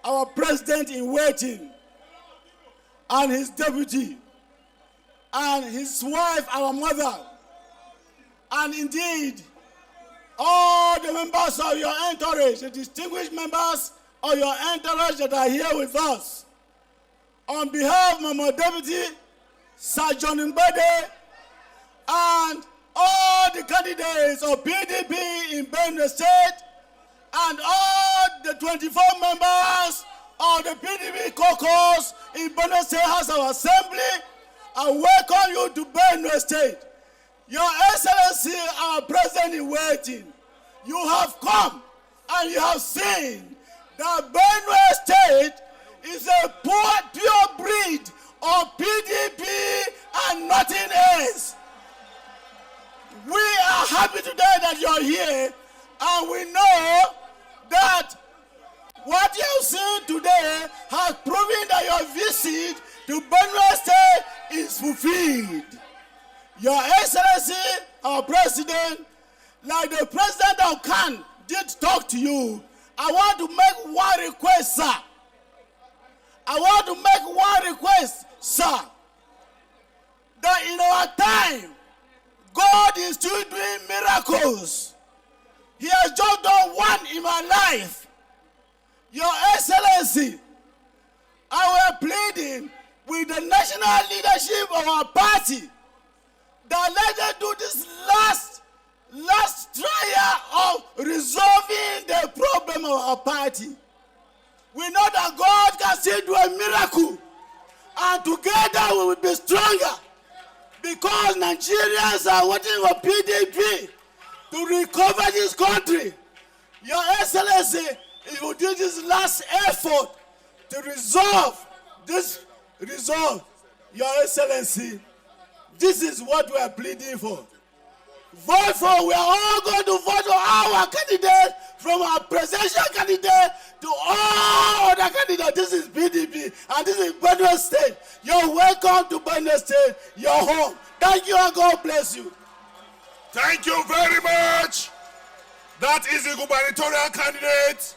our president in waiting, and his deputy, and his wife, our mother, and indeed, all the members of your entourage, the distinguished members of your entourage that are here with us. On behalf of my deputy, Sir John Mbede, and all the candidates of PDP in Benue State, and all the 24 members of the PDP caucus in Benue State House of Assembly, I welcome you to Benue State. Your Excellency, our President in waiting, you have come and you have seen that Benue State is a pure breed of PDP and nothing else. We are happy today that you're here, and we know that what you've seen today has proven that your visit to Benue State is fulfilled. Your Excellency, our President, like the President of Khan did talk to you, I want to make one request, sir. I want to make one request, sir. That in our time, God is still doing miracles. He has just done one in my life. Your Excellency, I was pleading with the national leadership of our party that let them do this last trial of resolving the problem of our party. We know that God can still do a miracle, and together we will be stronger, because Nigerians are waiting for PDP to recover this country. Your Excellency, if you do this last effort to resolve this Your Excellency, this is what we are pleading for. Vote for, we are all going to vote for our candidate, from our presidential candidate to all other candidates. This is PDP, and this is Benue State. You're welcome to Benue State, your home. Thank you, and God bless you. Thank you very much. That is the gubernatorial candidate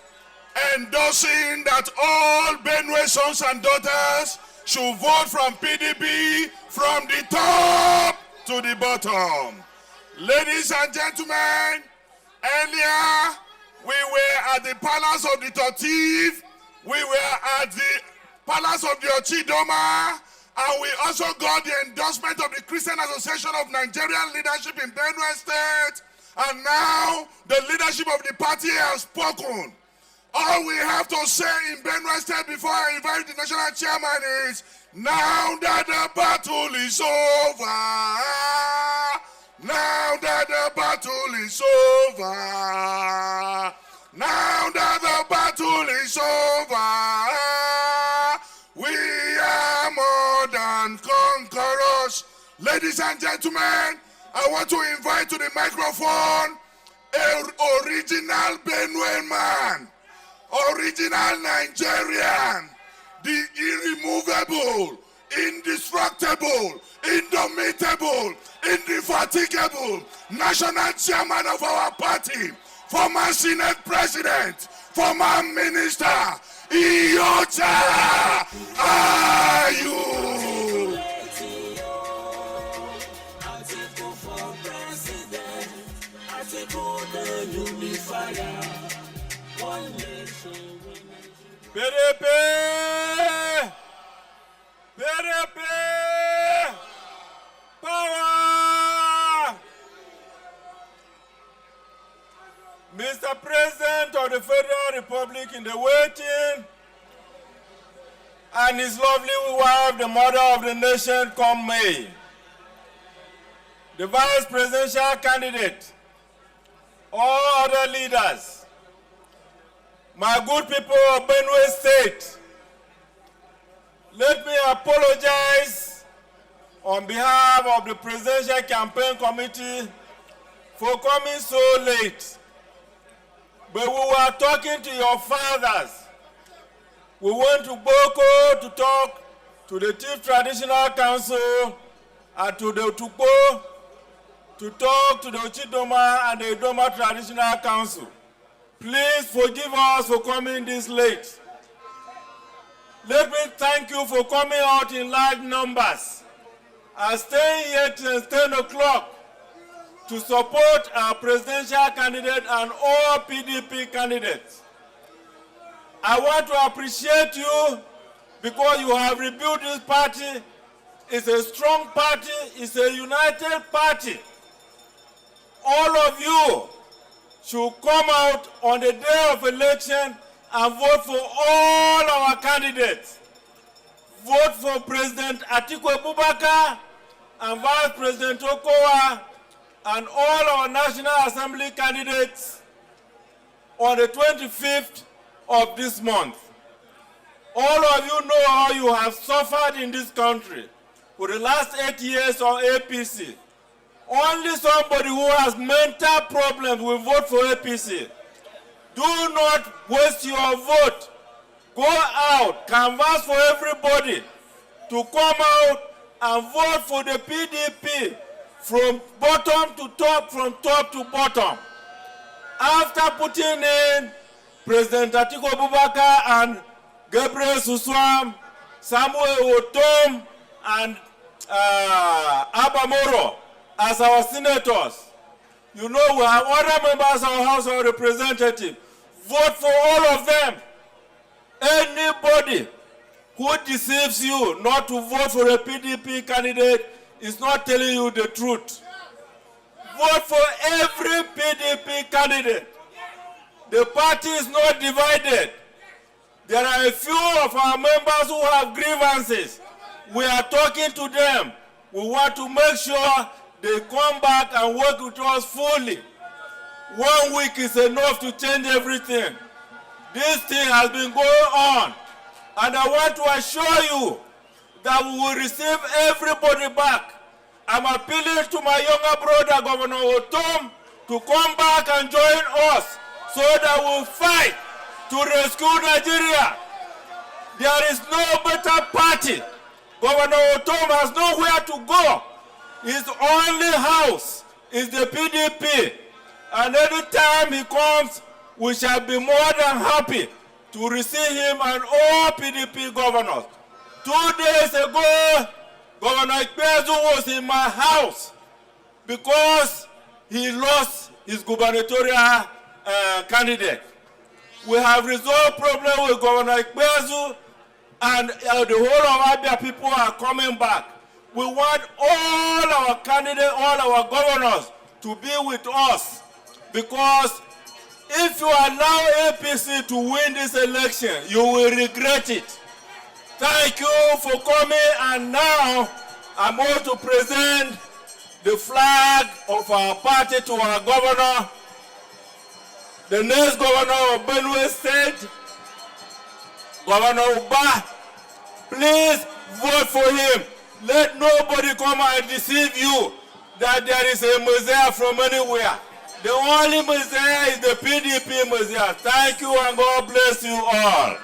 endorsing that all Benue sons and daughters should vote from PDP from the top to the bottom. Ladies and gentlemen, earlier we were at the palace of the Totif, we were at the palace of the Ochidoma, and we also got the endorsement of the Christian Association of Nigerian Leadership in Benue State, and now the leadership of the party has spoken. All we have to say in Benue State before I invite the national chairman is, now that the battle is over, now that the battle is over, now that the battle is over, we are more than conquerors. Ladies and gentlemen, I want to invite to the microphone an original Benue man, original Nigerian, the irremovable, indestructible, indomitable, indefatigable national chairman of our party, former Senate President, former Minister, Iyocha Ayu. Atiku for president, Atiku the unifier, one nation. PDP! PDP! Power! Mr. President of the Federal Republic in the waiting, and his lovely wife, the mother of the nation, come May. The vice presidential candidate, all other leaders, my good people of Benue State, let me apologize on behalf of the Presidential Campaign Committee for coming so late. But we were talking to your fathers. We went to Boko to talk to the Chief Traditional Council and to the Tukpo to talk to the Ochidoma and the Idoma Traditional Council. Please forgive us for coming this late. Let me thank you for coming out in large numbers and staying here till 10 o'clock to support our presidential candidate and all PDP candidates. I want to appreciate you because you have rebuilt this party. It's a strong party, it's a united party. All of you should come out on the day of election and vote for all our candidates. Vote for President Atiku and Vice President Okowa and all our National Assembly candidates on the 25th of this month. All of you know how you have suffered in this country for the last 8 years of APC. Only somebody who has mental problems will vote for APC. Do not waste your vote. Go out, canvass for everybody to come out and vote for the PDP from bottom to top, from top to bottom. After putting in President Atiku Abubakar and Gabriel Suswam, Samuel Ortom, and Abamoro as our senators, you know we have other members of our House of Representatives. Vote for all of them. Anybody who deceives you not to vote for a PDP candidate is not telling you the truth. Vote for every PDP candidate. The party is not divided. There are a few of our members who have grievances. We are talking to them. We want to make sure they come back and work with us fully. 1 week is enough to change everything. This thing has been going on. And I want to assure you that we will receive everybody back. I'm appealing to my younger brother, Governor Ortom, to come back and join us so that we'll fight to rescue Nigeria. There is no better party. Governor Ortom has nowhere to go. His only house is the PDP. And anytime he comes, we shall be more than happy to receive him and all PDP governors. 2 days ago, Governor Ikpeazu was in my house because he lost his gubernatorial candidate. We have resolved problem with Governor Ikpeazu, and the whole of Abia people are coming back. We want all our candidates, all our governors to be with us, because if you allow APC to win this election, you will regret it. Thank you for coming, and now I'm going to present the flag of our party to our governor, the next governor of Benue State, Governor Uba. Please vote for him. Let nobody come and deceive you that there is a Messiah from anywhere. The only Messiah is the PDP Messiah. Thank you, and God bless you all.